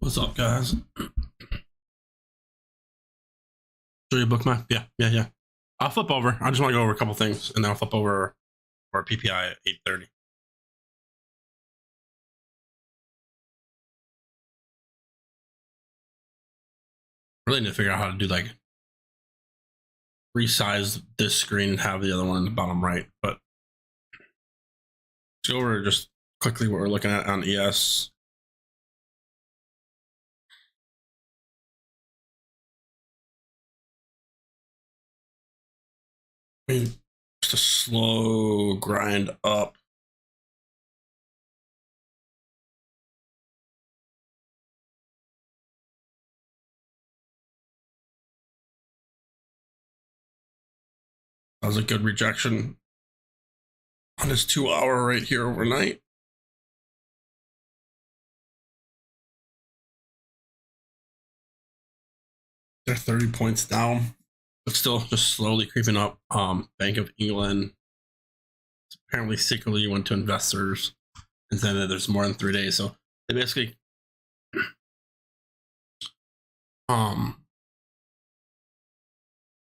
What's up, guys? Show you a book map? Yeah. I'll flip over. I just want to go over a couple things, and then I'll flip over our PPI at 8:30. Really need to figure out how to do like resize this screen and have the other one in the bottom right. But let's go over just quickly what we're looking at on ES. I mean, just a slow grind up. That was a good rejection on this 2 hour right here overnight. They're 30 points down, but still just slowly creeping up. Bank of England apparently secretly went to investors and said that there's more than 3 days. So they basically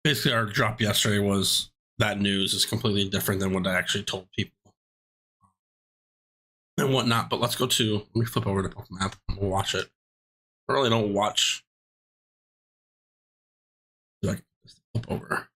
basically our drop yesterday was that news is completely different than what I actually told people and whatnot. But let's go to, let me flip over to book map and we'll watch it. I really don't watch like flip over.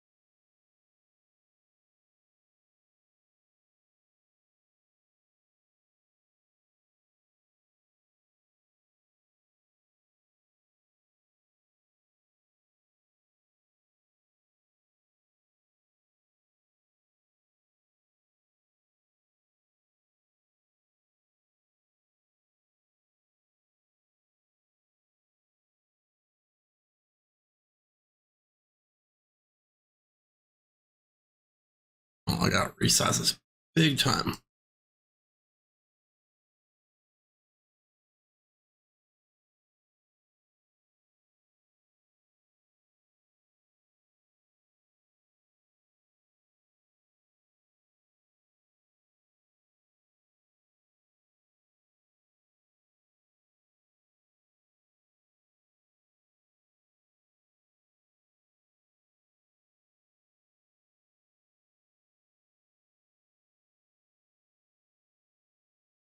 Oh, I gotta resize this big time.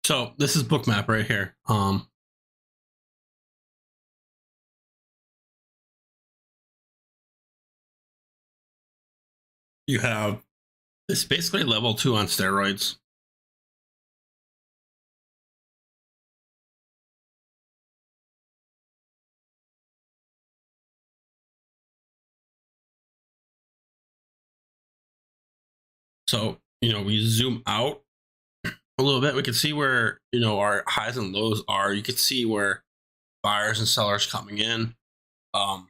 So this is book map right here. You have, it's basically level 2 on steroids. So, we zoom out a little bit, we can see where, our highs and lows are. You can see where buyers and sellers coming in, and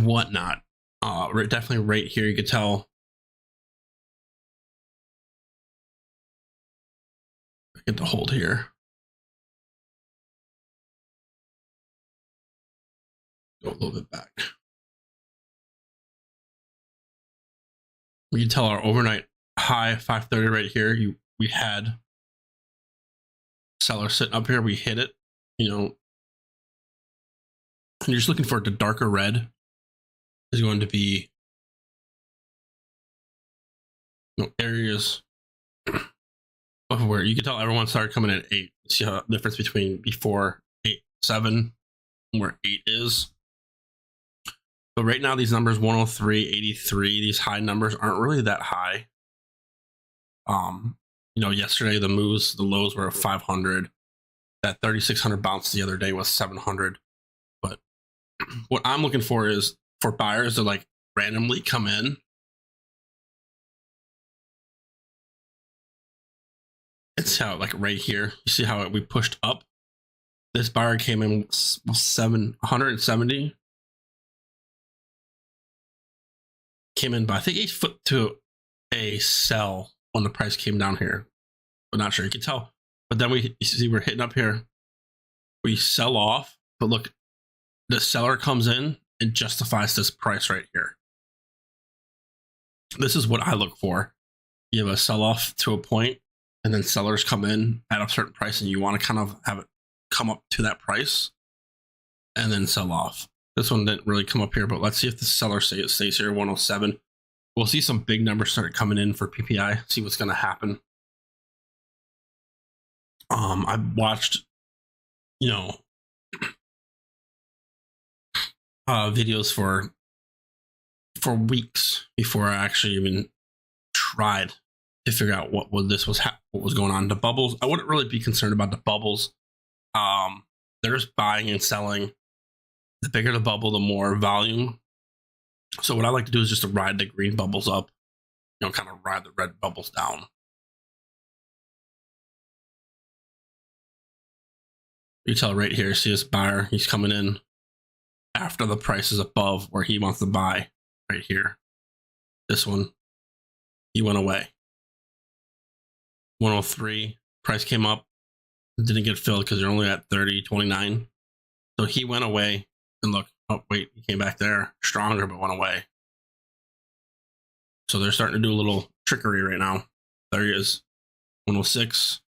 whatnot. Definitely right here, you could tell. I get the hold here. Go a little bit back. We can tell our overnight high 530 right here. We had seller sitting up here. We hit it. And you're just looking for the darker red is going to be areas of where you can tell everyone started coming at 8. See how the difference between before 8, 7, where 8 is. So right now these numbers 103, 83, these high numbers aren't really that high. Yesterday the lows were 500. That 3600 bounce the other day was 700. But what I'm looking for is for buyers to like randomly come in it's how like right here you see how we pushed up. This buyer came in 770, came in by I think 8 foot to a sell when the price came down here, but not sure. You can tell, but then you see we're hitting up here, we sell off, but look, the seller comes in and justifies this price right here. This is what I look for. You have a sell off to a point, and then sellers come in at a certain price, and you want to kind of have it come up to that price and then sell off. This one didn't really come up here, but let's see if the seller stays here 107. We'll see some big numbers start coming in for PPI, see what's going to happen. I watched, videos for weeks before I actually even tried to figure out what was going on. The bubbles, I wouldn't really be concerned about the bubbles. There's buying and selling. The bigger the bubble, the more volume. So what I like to do is just to ride the green bubbles up, kind of ride the red bubbles down. You tell right here, see this buyer, he's coming in after the price is above where he wants to buy right here. This one, he went away. 103, price came up, didn't get filled because they're only at 30.29. So he went away and look, oh wait, he came back there stronger but went away. So they're starting to do a little trickery right now. There he is, 106.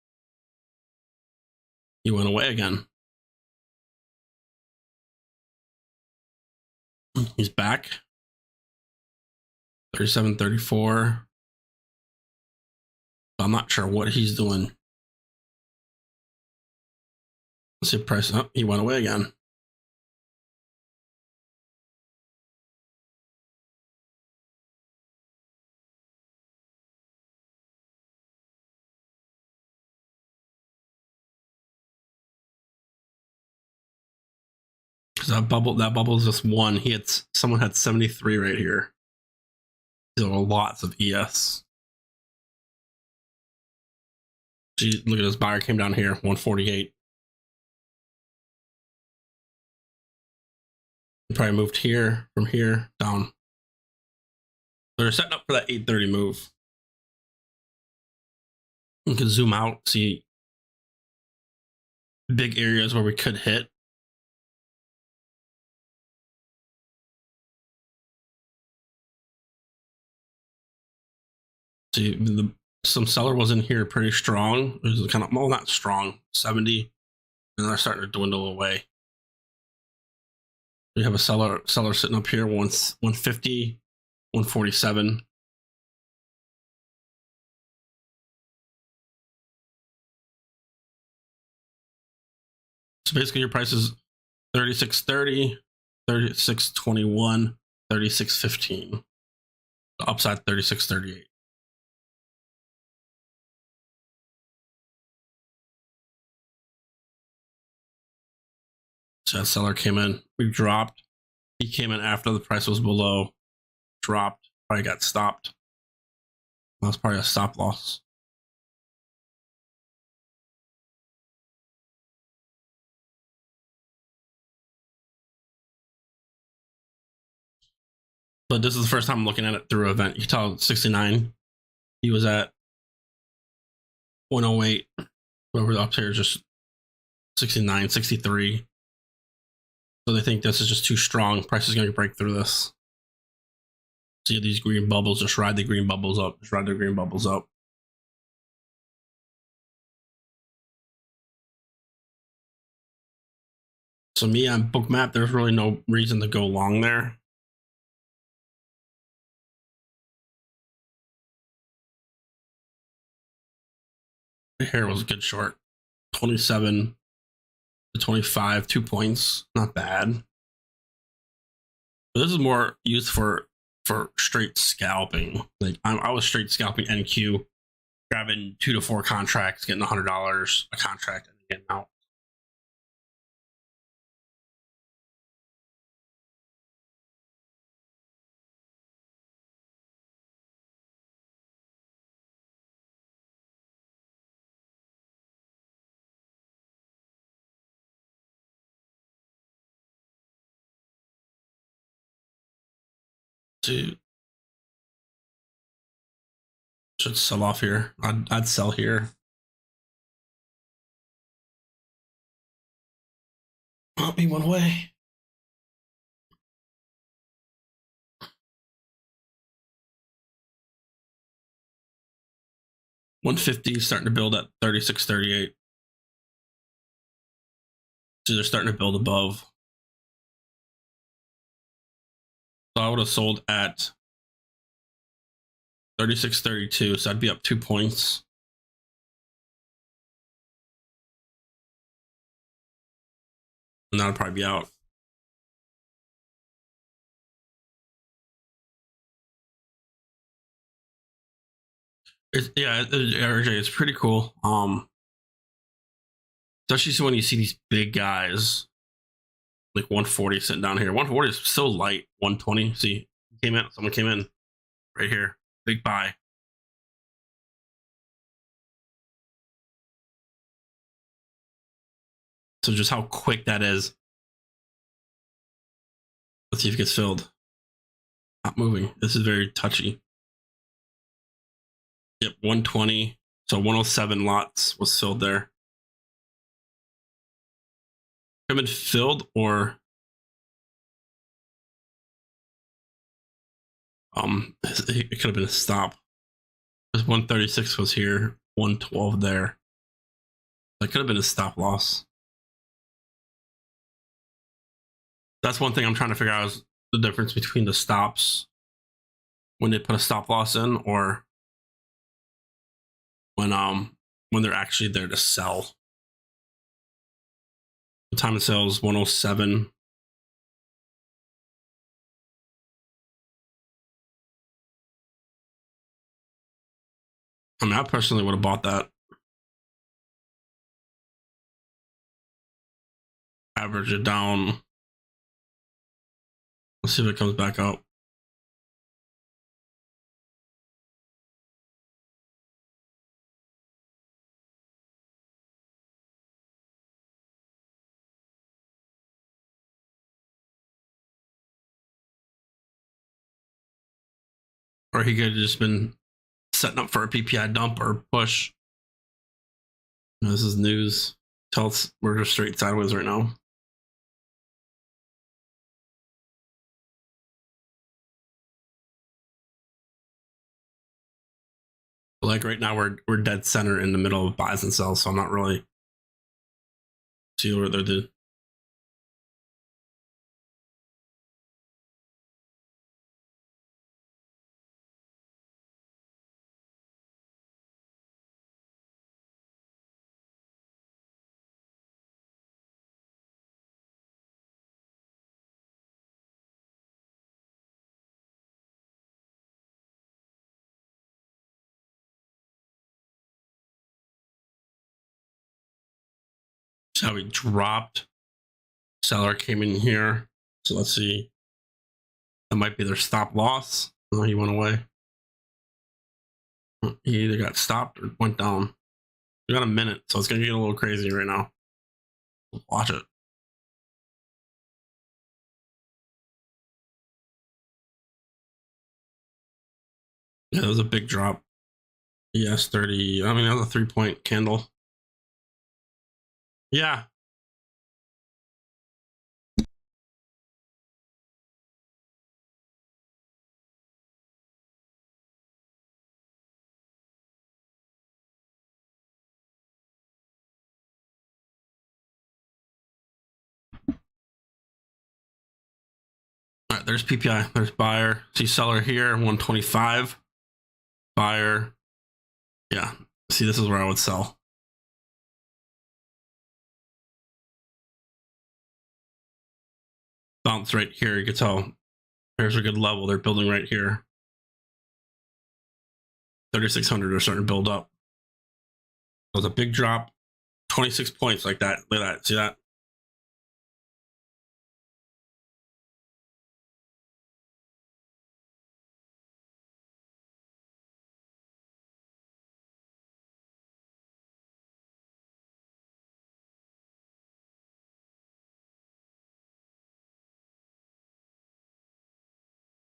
He went away again. He's back. 37.34. I'm not sure what he's doing. Let's see price up. He went away again. That bubble is just one. Someone had 73 right here. There were lots of ES. Gee, look at this buyer came down here, 148. He probably moved here, from here down. They're setting up for that 830 move. You can zoom out, see big areas where we could hit. See, some seller was in here pretty strong. It was kind of, well, not strong, 70, and they're starting to dwindle away. We have a seller sitting up here, 150, 147. So basically your price is 36.30, 36.21, 36.15. The upside 36.38. So that seller came in, we dropped. He came in after the price was below, dropped, probably got stopped. That was probably a stop loss. But this is the first time I'm looking at it through an event. You can tell 69, he was at 108. Whoever up here is just 69, 63. So they think this is just too strong. Price is going to break through this. See these green bubbles, just ride the green bubbles up. Just ride the green bubbles up. So me on Bookmap, there's really no reason to go long there. Here was a good short. 27 to 25, 2 points. Not bad. But this is more used for straight scalping. Like I was straight scalping NQ, grabbing 2 to 4 contracts, getting $100 a contract, and getting out. Dude, should sell off here. I'd sell here. Oh, he went away. $150 starting to build at 36.38. So they're starting to build above. So I would have sold at 36.32, so I'd be up 2 points. And that'd probably be out. RJ, it's pretty cool. Especially when you see these big guys like 140 sitting down here. 140 is so light. 120. See, someone came in right here. Big buy. So just how quick that is. Let's see if it gets filled. Not moving. This is very touchy. Yep, 120. So 107 lots was filled there. Could have been filled, or it could have been a stop. Because 136 was here, 112 there. That could have been a stop loss. That's one thing I'm trying to figure out, is the difference between the stops when they put a stop loss in, or when they're actually there to sell. The time of sale is 107. I mean, I personally would have bought that. Average it down. Let's see if it comes back up. Or he could have just been setting up for a PPI dump or push. This is news. Tell us we're just straight sideways right now. Like right now, we're dead center in the middle of buys and sells, so I'm not really see what they're doing. So how he dropped. Seller came in here. So let's see. That might be their stop loss. Oh, he went away. He either got stopped or went down. We got a minute, so it's gonna get a little crazy right now. Watch it. Yeah, that was a big drop. Yes, 30. I mean, that was a 3-point candle. Yeah. All right, there's PPI. There's buyer. See seller here, 125. Buyer. Yeah. See, this is where I would sell. Bounce right here. You can tell there's a good level. They're building right here. 3,600 are starting to build up. It was a big drop. 26 points like that. Look at that. See that?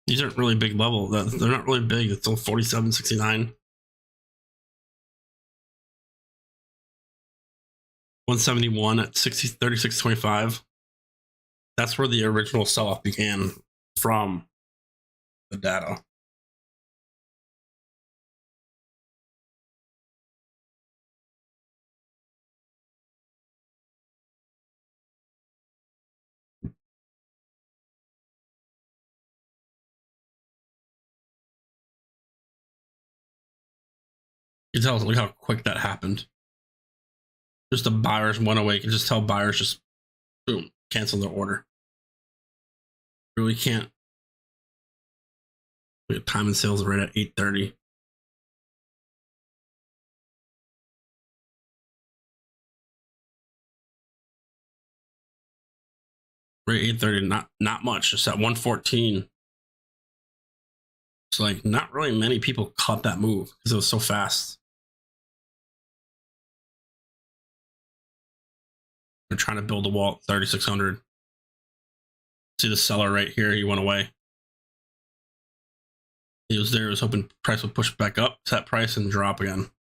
These aren't really big level. They're not really big. It's still 47.69. 171 at 36.25. That's where the original sell-off began from the data. You can tell, look how quick that happened. Just the buyers went away. You can just tell buyers just boom, cancel their order. Really can't. Time and sales right at 8:30. Right, 8:30. Not much. Just at 114. It's like not really many people caught that move because it was so fast. They're trying to build a wall at 3,600. See the seller right here. He went away. He was there. He was hoping price would push back up to that price and drop again.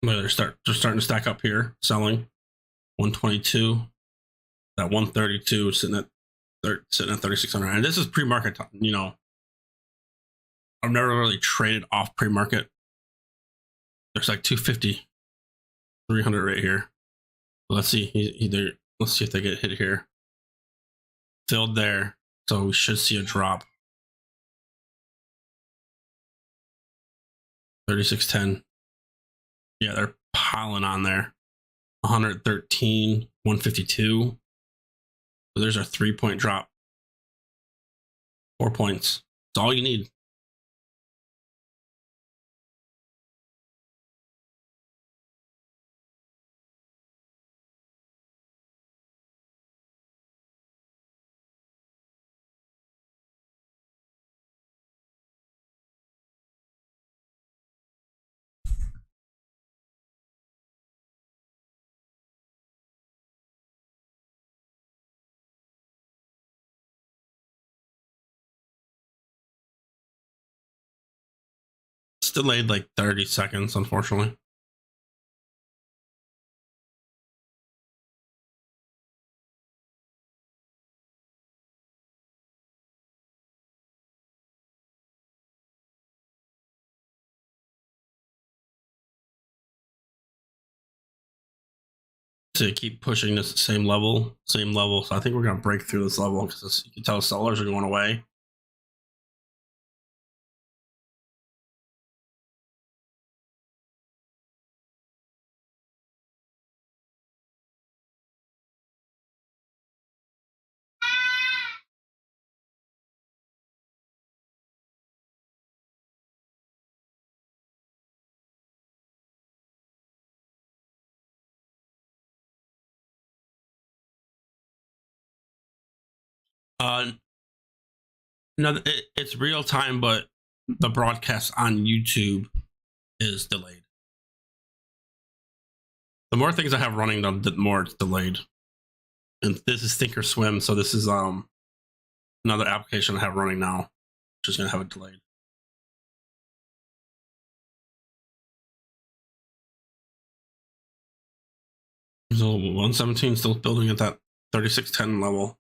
They're starting to stack up here, selling 122. That 132 sitting at 3,600. And this is pre-market. You know, I've never really traded off pre-market. There's like 250, 300 right here. Let's see. Let's see if they get hit here. Filled there, so we should see a drop. 3610. Yeah, they're piling on there. 113, 152. So there's our 3-point drop. 4 points. That's all you need. It's delayed like 30 seconds, unfortunately. To keep pushing this same level. So I think we're gonna break through this level because you can tell sellers are going away. No, it's real time, but the broadcast on YouTube is delayed. The more things I have running, the more it's delayed. And this is Thinkorswim, so this is another application I have running now, which is gonna have it delayed. So 117 still building at that 3610 level.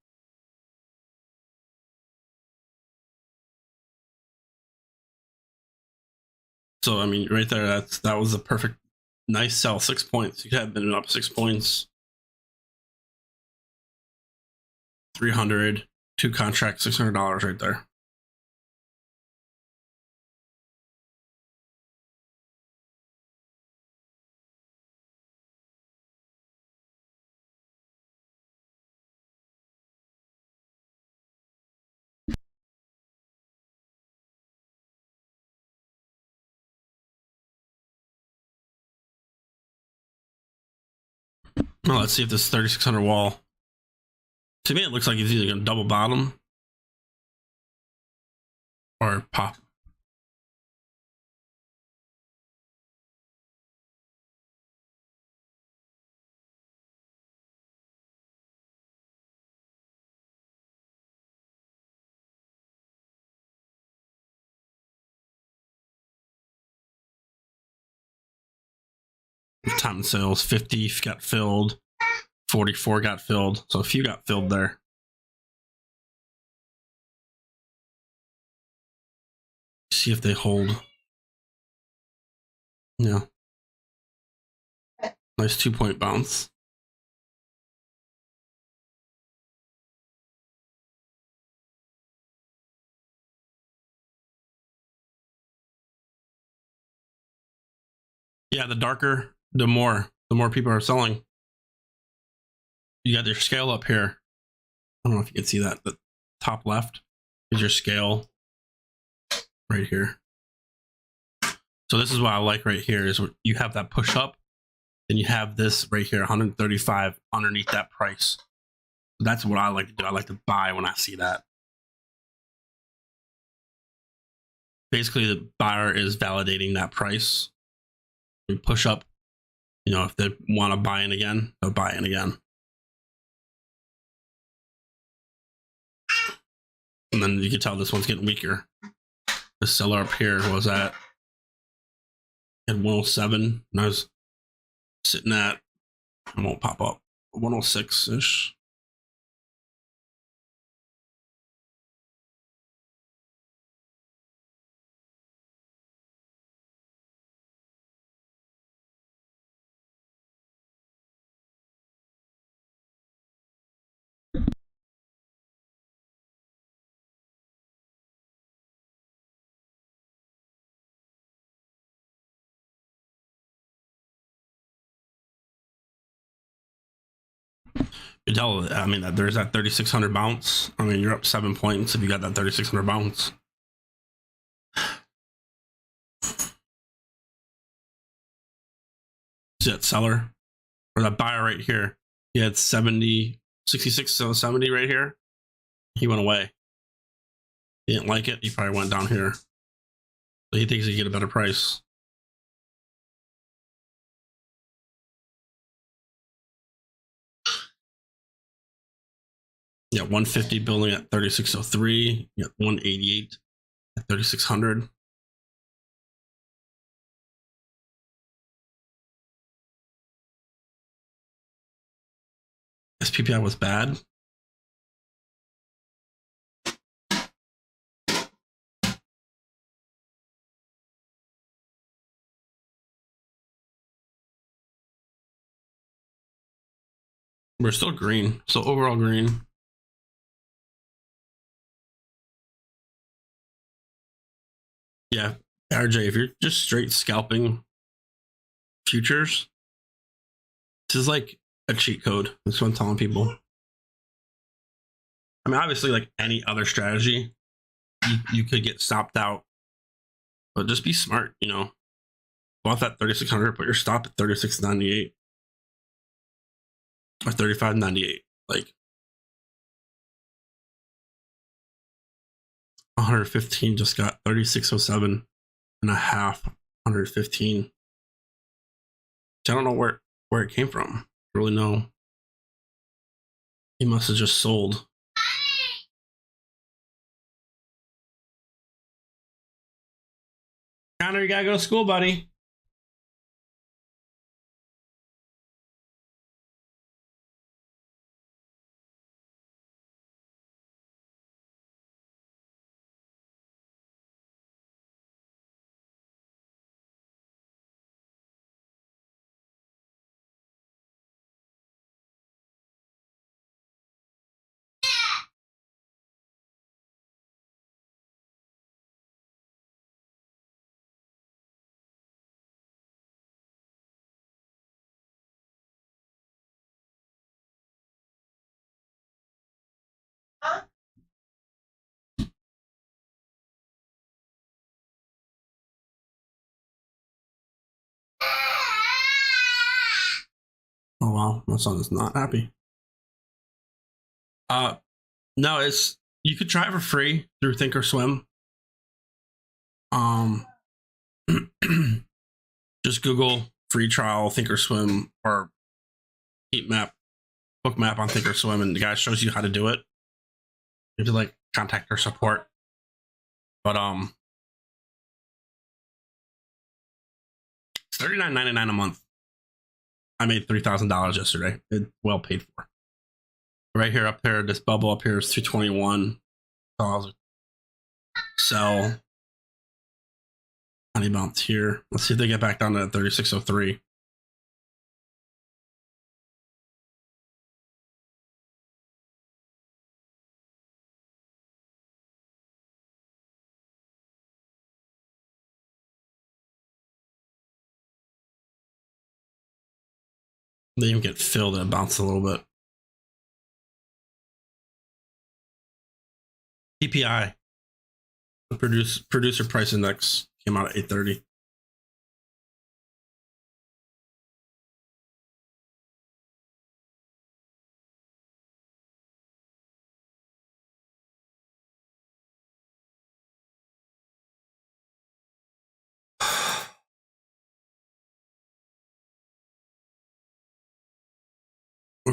So I mean, right there, that was a perfect, nice sell. 6 points. You had been up 6 points. 300, 2 contracts, $600 right there. Well, let's see if this 3,600 wall. To me, it looks like it's either going to double bottom or pop. Time and sales, 50 got filled, 44 got filled. So a few got filled there. See if they hold. Yeah. Nice 2-point bounce. Yeah, the darker, the more people are selling. You got your scale up here. I don't know if you can see that. The top left is your scale right here. So this is what I like right here is you have that push up, then you have this right here, 135 underneath that price. That's what I like to do. I like to buy when I see that. Basically, the buyer is validating that price. We push up, you know, if they want to buy in again, they'll buy in again. And then you can tell this one's getting weaker. The seller up here was at 107, and I was sitting at, it won't pop up, 106-ish. You tell, I mean, that there's that 3,600 bounce. I mean, you're up 7 points if you got that 3,600 bounce. See that seller or that buyer right here? He had 70, 66, so 70 right here. He went away. He didn't like it. He probably went down here. But he thinks he can get a better price. Yeah, 150 building at 3,603. You got 188 at 3,600. SPPI was bad. We're still green. So overall green. Yeah, RJ, if you're just straight scalping futures, this is like a cheat code. That's what I'm telling people. I mean, obviously, like any other strategy, you could get stopped out, but just be smart. You know, go off that 3,600, put your stop at 36.98 or 35.98. Like 115 just got 36.07 and a half. 115. I don't know where it came from. I really know. He must have just sold. Connor, you gotta go to school, buddy. Oh wow, my son is not happy. No, it's you could try it for free through Thinkorswim. Just Google free trial Thinkorswim or heat map, book map on Thinkorswim, and the guy shows you how to do it. You have to like contact their support. But it's $39.99 a month. I made $3,000 yesterday. It well paid for. Right here, up there, this bubble up here is 221. Sell. Honey bounce here. Let's see if they get back down to 3603. They even get filled and bounce a little bit. PPI, the producer price index, came out at 830.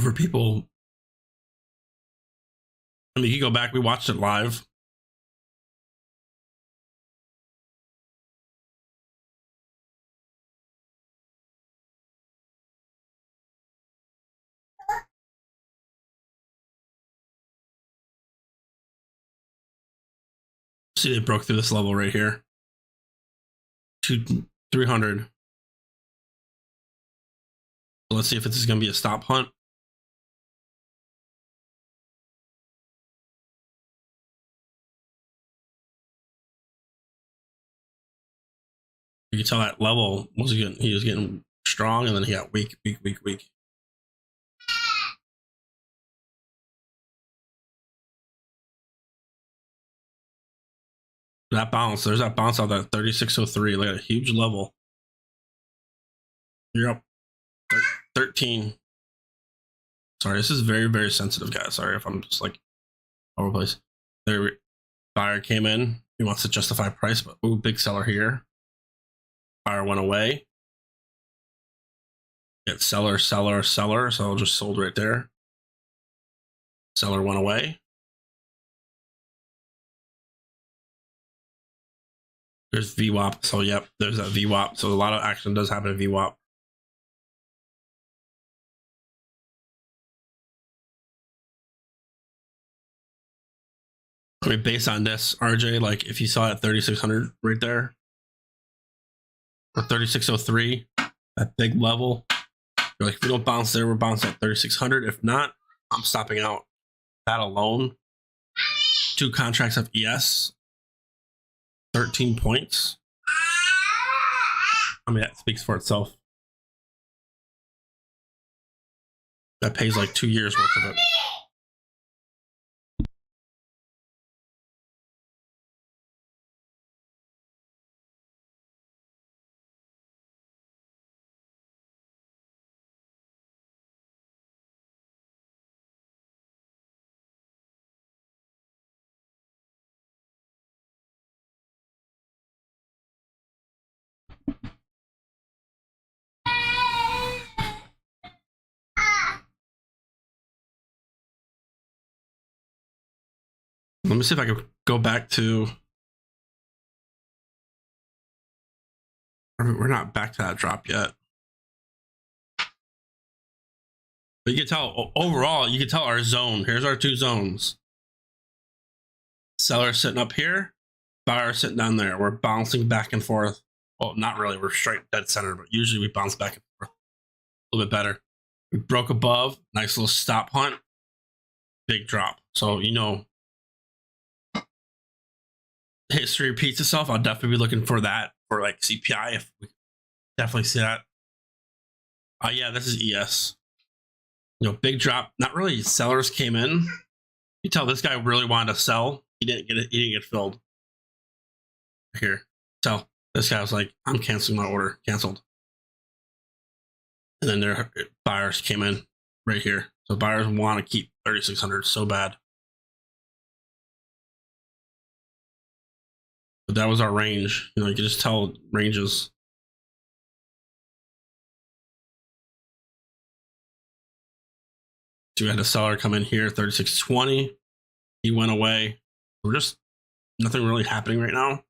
For people, I mean, you go back, we watched it live. See, they broke through this level right here. 300. So let's see if this is going to be a stop hunt. You can tell that level was getting, he was getting strong, and then he got weak. That bounce, there's that bounce out that 3603, like a huge level. You're up 13. Sorry, this is very, very sensitive, guys. Sorry if I'm just like overplace. There, buyer came in. He wants to justify price, but ooh, big seller here. Buyer went away. Get seller. So I'll just sold right there. Seller went away. There's VWAP. So yep, there's that VWAP. So a lot of action does happen in VWAP. I mean, based on this, RJ, like if you saw it 3600 right there, or 3603, that big level, you're like, if we don't bounce there, we're bouncing at 3600. If not, I'm stopping out. That alone, 2 contracts of ES, 13 points. I mean, that speaks for itself. That pays like 2 years worth of it. Let me see if I can go back to. We're not back to that drop yet. But you can tell overall, you can tell our zone. Here's our 2 zones. Seller sitting up here, buyer sitting down there. We're bouncing back and forth. Well, not really. We're straight dead center, but usually we bounce back and forth a little bit better. We broke above. Nice little stop hunt. Big drop. So, you know, history repeats itself. I'll definitely be looking for that for like CPI. If we definitely see that. Yeah, this is ES. You know, big drop. Not really. Sellers came in. You tell this guy really wanted to sell. He didn't get it. He didn't get filled. Here, tell this guy was like, "I'm canceling my order. Canceled." And then their buyers came in right here. So buyers want to keep 3600 so bad. But that was our range. You know, you can just tell ranges. So we had a seller come in here, 3620. He went away. We're just nothing really happening right now.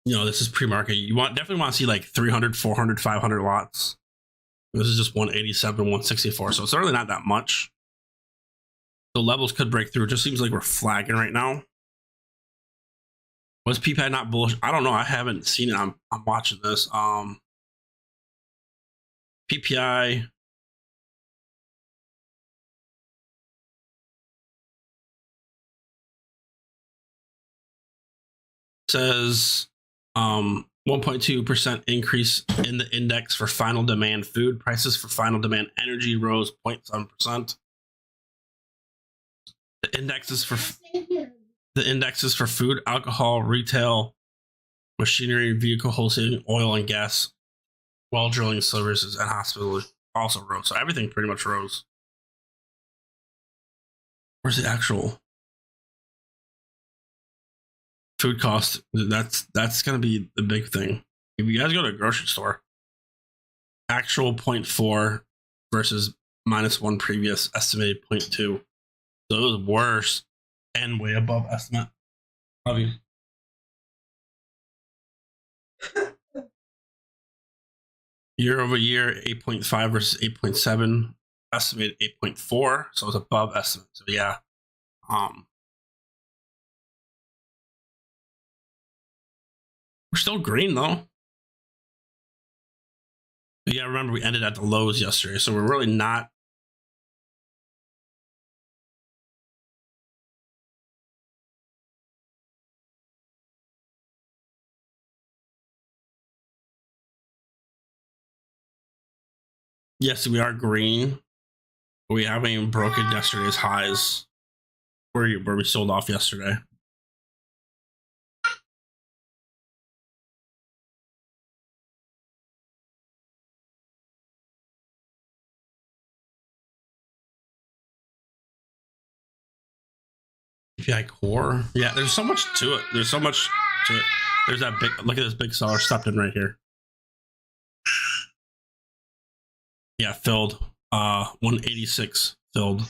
You know, this is pre-market. You definitely want to see like 300, 400, 500 lots. This is just 187, 164. So it's really not that much. The levels could break through. It just seems like we're flagging right now. Was PPI not bullish? I don't know. I haven't seen it. I'm watching this. PPI. Says 1.2% increase in the index for final demand food. Prices for final demand energy rose 0.7%. The indexes for food, alcohol, retail, machinery, vehicle wholesaling, oil and gas, well drilling services, and hospitality also rose. So everything pretty much rose. Where's the actual food cost? That's gonna be the big thing. If you guys go to a grocery store, actual 0.4 versus -1 previous estimated 0.2. So it was worse and way above estimate. Love you. Year over year, 8.5 versus 8.7, estimated 8.4, so it's above estimate. So yeah, we're still green though. But yeah, remember we ended at the lows yesterday, so we're really not. Yes, we are green. But we haven't even broken yesterday's highs where we sold off yesterday. API core. Yeah, there's so much to it. There's that big, look at this big seller stepped in right here. Yeah, filled. 186 filled.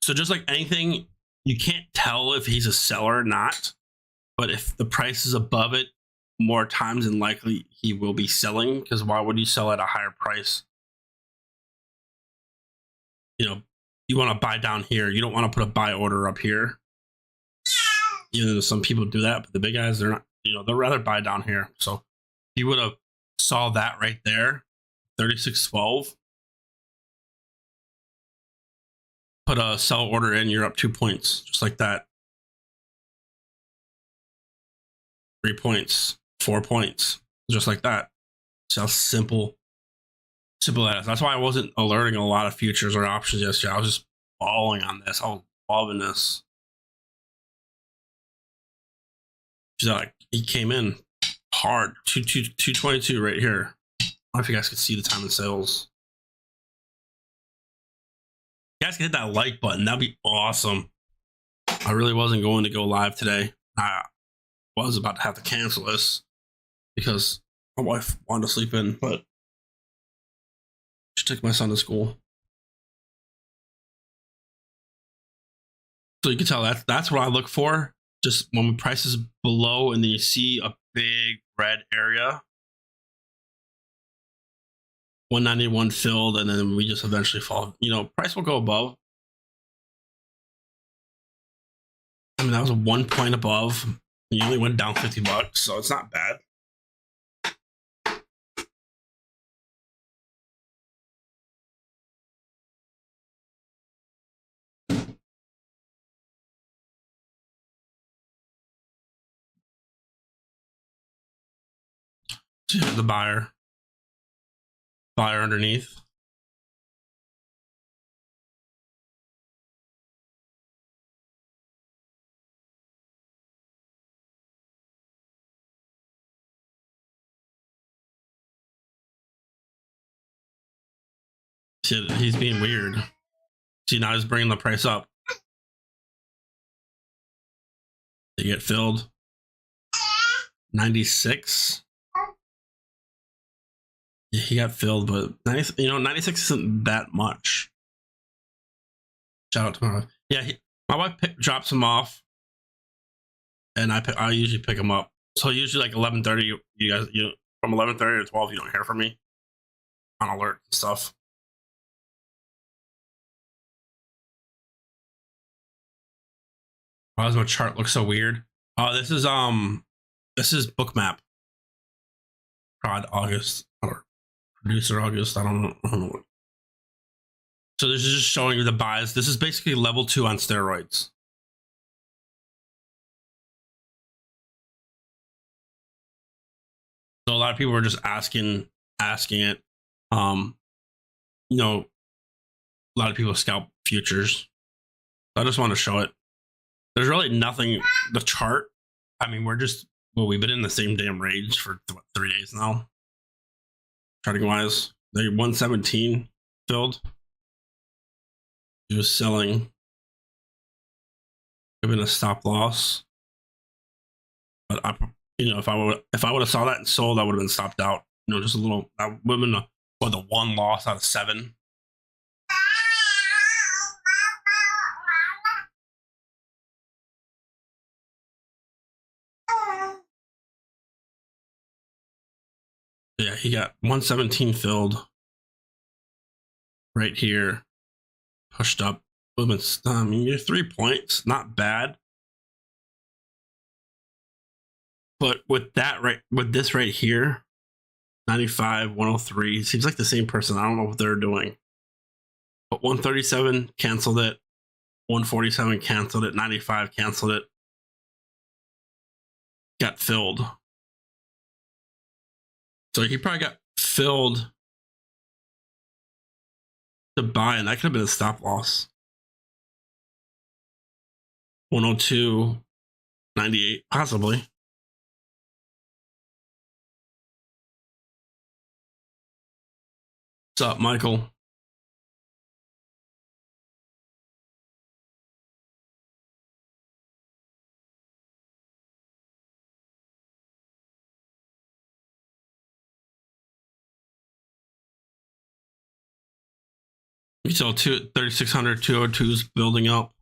So just like anything, you can't tell if he's a seller or not. But if the price is above it, more times than likely he will be selling, because why would you sell at a higher price? You want to buy down here. You don't want to put a buy order up here. Some people do that, but the big guys, they're not, they'll rather buy down here. So you would have saw that right there, 36.12. Put a sell order in, you're up 2 points, just like that. 3 points, 4 points, just like that. See how simple that is. That's why I wasn't alerting a lot of futures or options yesterday. I was just balling on this. I was loving this. Like, he came in hard. 222 right here. I don't know if you guys can see the time in sales. You guys can hit that like button. That'd be awesome. I really wasn't going to go live today. I was about to have to cancel this because my wife wanted to sleep in, but she took my son to school. So you can tell that's what I look for. Just when the price is below and then you see a big red area, 191 filled, and then we just eventually fall. Price will go above. I mean, that was 1 point above. You only went down $50, so it's not bad. So you have the buyer underneath. See, he's being weird. See, now he's bringing the price up. They get filled. 96. Yeah, he got filled, but 96 isn't that much. Shout out to my wife. Yeah, my wife drops him off, and I usually pick him up. So usually like 11:30, you guys, from 11:30 to 12, you don't hear from me on alert and stuff. Why does my chart look so weird? This is Bookmap. Prod August or Producer August. I don't know. So this is just showing you the buys. This is basically level 2 on steroids. So a lot of people were just asking it. Um, you know, a lot of people scalp futures. So I just want to show it. There's really nothing. The chart. I mean, we've been in the same damn range for 3 days now. Charting wise, they 117 filled. He was selling. Given a stop loss, but if I would have saw that and sold, I would have been stopped out. Just a little. That would have been the one loss out of 7. Yeah, he got 117 filled right here, pushed up. I mean, you're 3 points, not bad. But with this right here, 95, 103, seems like the same person. I don't know what they're doing. But 137 canceled it. 147 canceled it. 95 canceled it. Got filled. So he probably got filled to buy, and that could have been a stop loss. 102, 98, possibly. What's up, Michael? You saw 3,600, 202s building up.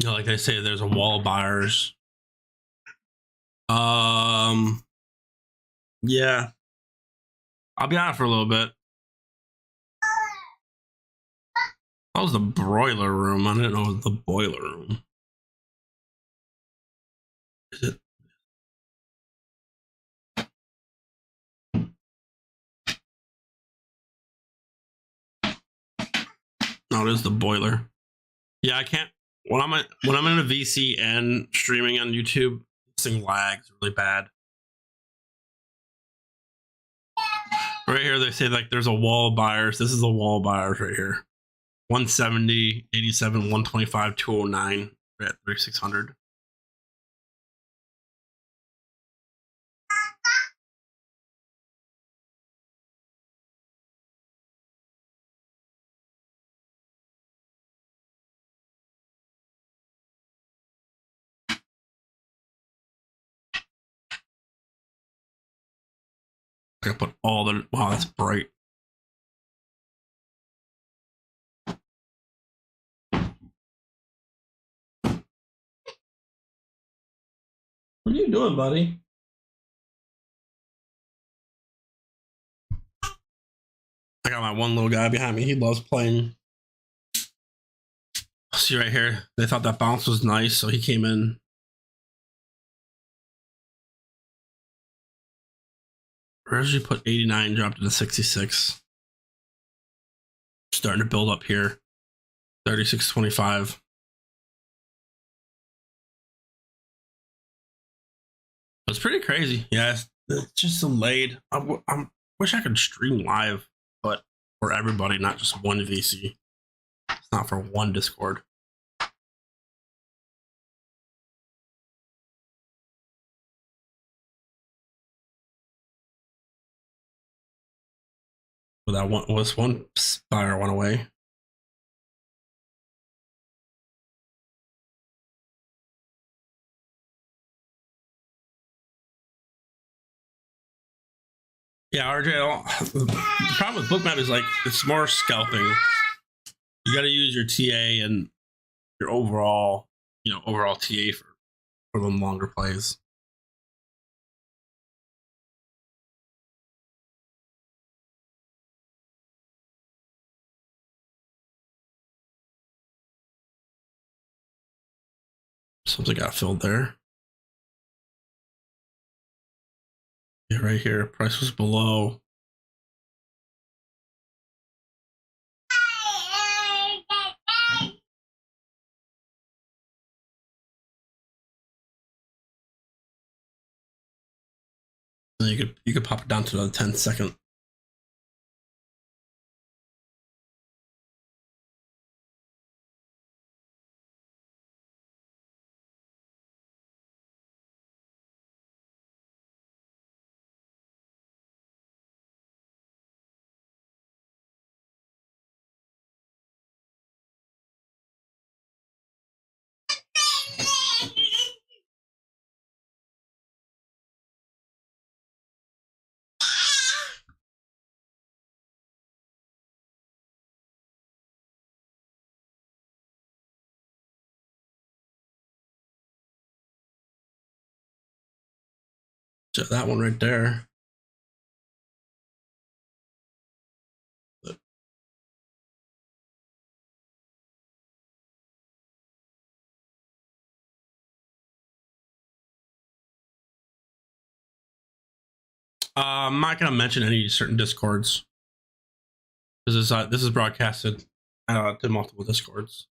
Like I say, there's a wall of buyers. Yeah. I'll be on for a little bit. That was the broiler room. I didn't know it was the boiler room. Is it? No, it is the boiler. Yeah, I can't. When I'm in a VC and streaming on YouTube, this thing lags really bad. Right here, they say like there's a wall of buyers. This is a wall of buyers right here. 170, 87, 125, 209. We're at 3,600. I gotta put all the. Wow, that's bright. What are you doing, buddy? I got my one little guy behind me. He loves playing. See right here, they thought that bounce was nice, so he came in. Where did you put 89, dropped it to 66? Starting to build up here. 36.25. It's pretty crazy. Yeah, it's just delayed. I wish I could stream live, but for everybody, not just one VC. It's not for one Discord. But that one buyer went away. Yeah, RJ. The problem with Bookmap is like it's more scalping. You got to use your TA and your overall TA for the longer plays. Something got filled there. Yeah, right here. Price was below. And you could pop it down to the 10-second. So that one right there. I'm not gonna mention any certain discords. This is broadcasted to multiple discords.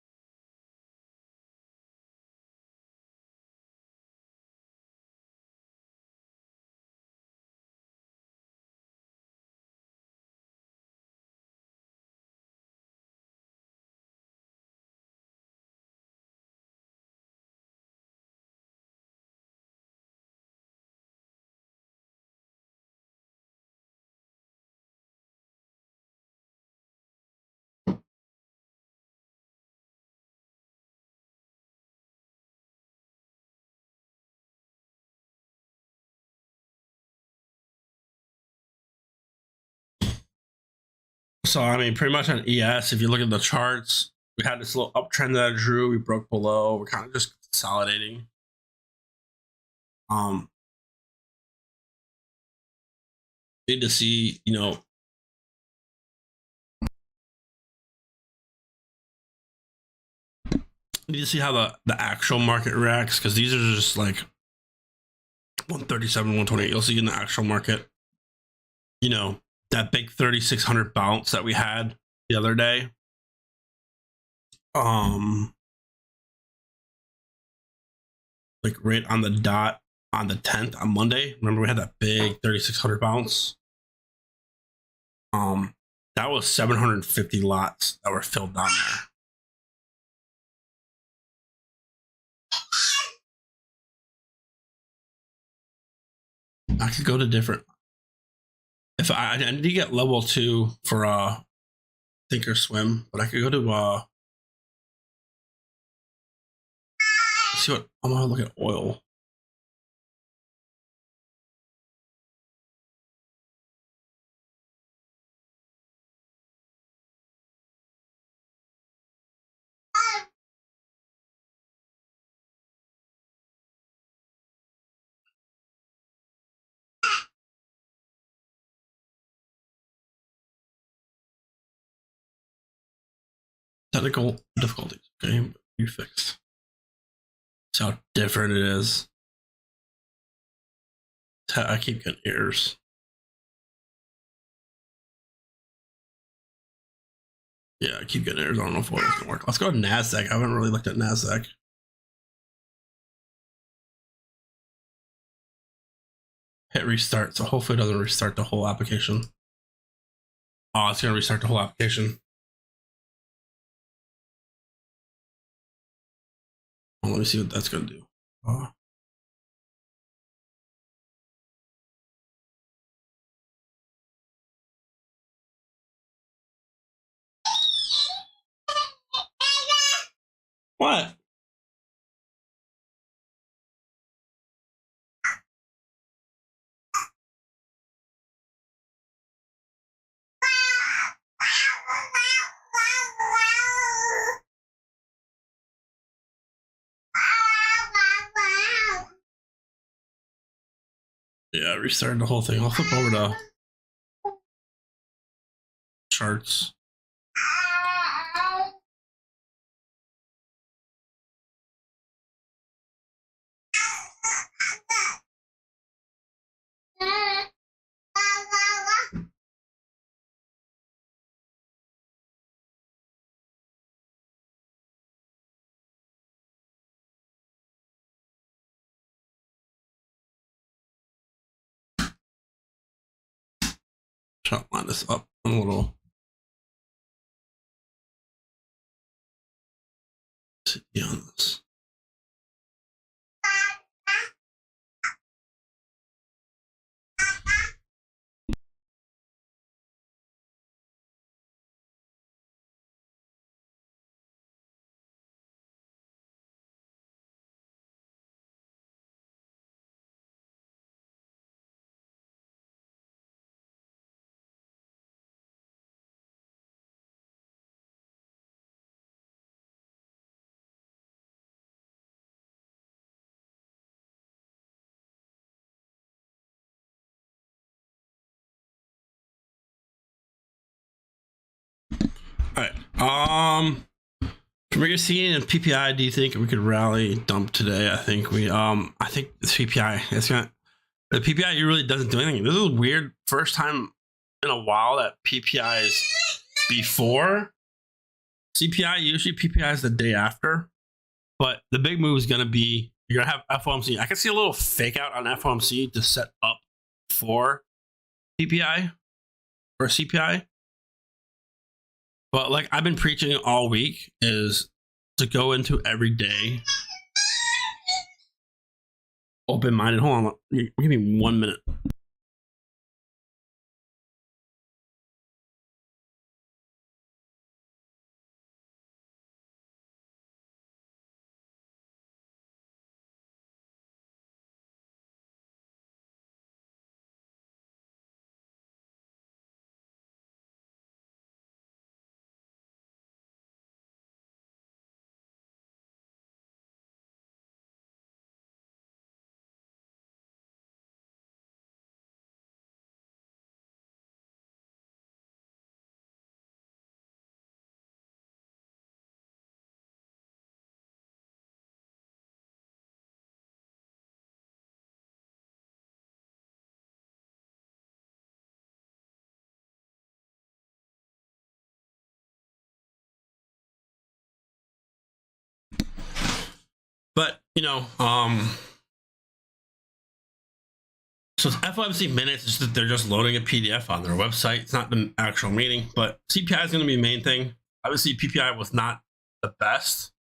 So I mean, pretty much on ES, if you look at the charts, we had this little uptrend that I drew. We broke below. We're kind of just consolidating. Need to see, need to see how the actual market reacts, because these are just like 137, 128. You'll see in the actual market, that big 3,600 bounce that we had the other day. Like right on the dot on the 10th on Monday. Remember we had that big 3,600 bounce. That was 750 lots that were filled down there. I could go to different. If I need to get level 2 for Think or Swim, but I could go to see what I'm gonna look at oil. Technical difficulties. Okay, you fixed. See how different it is. I keep getting errors. Yeah, I keep getting errors. I don't know if oil's gonna work. Let's go to NASDAQ. I haven't really looked at NASDAQ. Hit restart. So hopefully it doesn't restart the whole application. Oh, it's gonna restart the whole application. Well, let me see what that's gonna do. What? Yeah, restarted the whole thing. I'll flip over to charts. try to line this up a little. Yeah, on this. All right. Premarket seeing and PPI. Do you think we could rally dump today? I think I think this PPI. The PPI really doesn't do anything. This is a weird first time in a while that PPI is before CPI. Usually PPI is the day after, but the big move is going to be you're going to have FOMC. I can see a little fake out on FOMC to set up for PPI or CPI. But like I've been preaching all week is to go into every day open-minded. Hold on, give me 1 minute. But so FOMC minutes is that they're just loading a PDF on their website. It's not the actual meeting, but CPI is going to be the main thing. Obviously, PPI was not the best.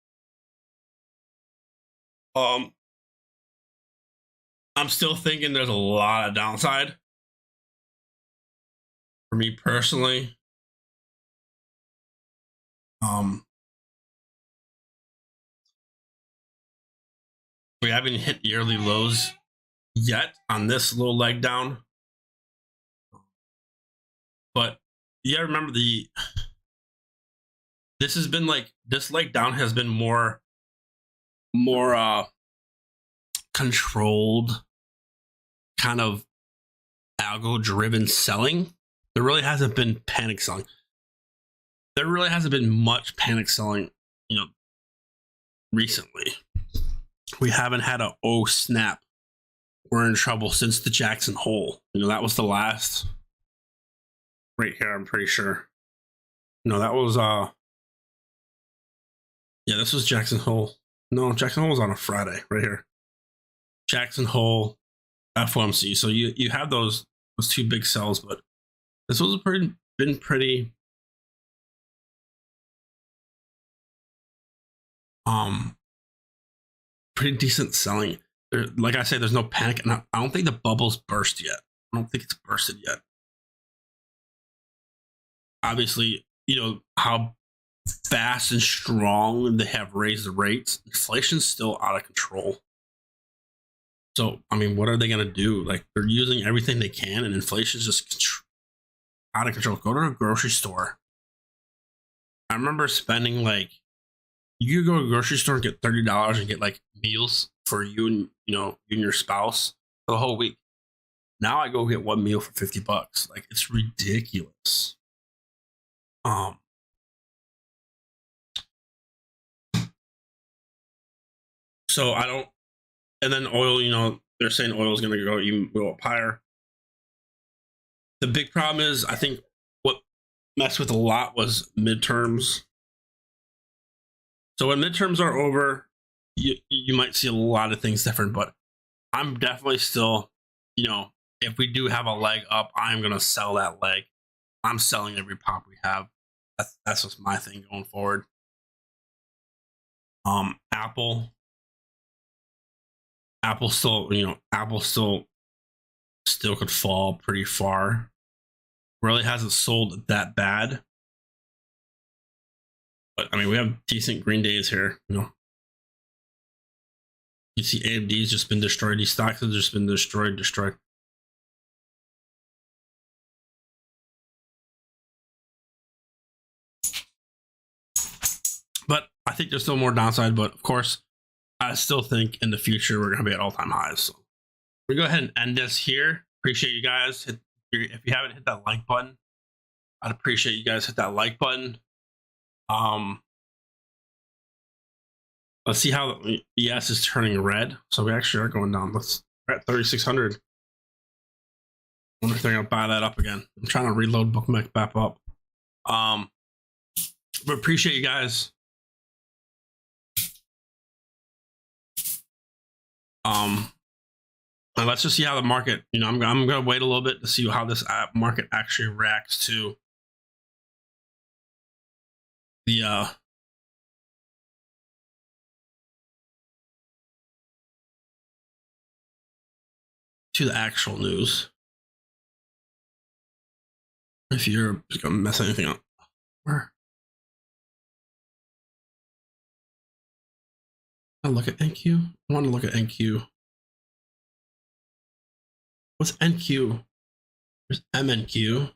I'm still thinking there's a lot of downside for me personally. We haven't hit yearly lows yet on this little leg down, but you gotta remember this has been like this leg down has been more controlled, kind of algo driven selling. There really hasn't been panic selling. There really hasn't been much panic selling, recently. We haven't had a oh snap, we're in trouble since the Jackson Hole. That was the last right here, I'm pretty sure. That was this was Jackson Hole. No, Jackson Hole was on a Friday right here. Jackson Hole, FOMC. So you have those two big sells, but this was been pretty decent selling. Like I said, there's no panic, and I don't think the bubble's burst yet. I don't think it's bursted yet. Obviously, how fast and strong they have raised the rates. Inflation's still out of control. So, I mean, what are they going to do? Like, they're using everything they can, and inflation's just out of control. Go to a grocery store. I remember spending you could go to a grocery store and get $30 and get like meals for you and you and your spouse for the whole week. Now I go get one meal for $50. Like, it's ridiculous. So I don't. And then oil, they're saying oil is going to go up higher. The big problem is, I think what messed with a lot was midterms. So when midterms are over, you might see a lot of things different, but I'm definitely still, if we do have a leg up, I'm going to sell that leg. I'm selling every pop we have. That's just my thing going forward. Apple still, Apple still could fall pretty far. Really hasn't sold that bad. But I mean, we have decent green days here. You see AMD's just been destroyed. These stocks have just been destroyed. But I think there's still more downside. But of course, I still think in the future we're going to be at all-time highs. So we go ahead and end this here. Appreciate you guys. If you haven't hit that like button, I'd appreciate you guys hit that like button. Let's see how the ES is turning red. So we actually are going down. We're at 3,600. I wonder if they're gonna buy that up again. I'm trying to reload bookmark back up. But appreciate you guys. And let's just see how the market. I'm gonna wait a little bit to see how this market actually reacts to the actual news. If you're gonna mess anything up, where I look at NQ. I want to look at NQ. What's NQ? There's MNQ.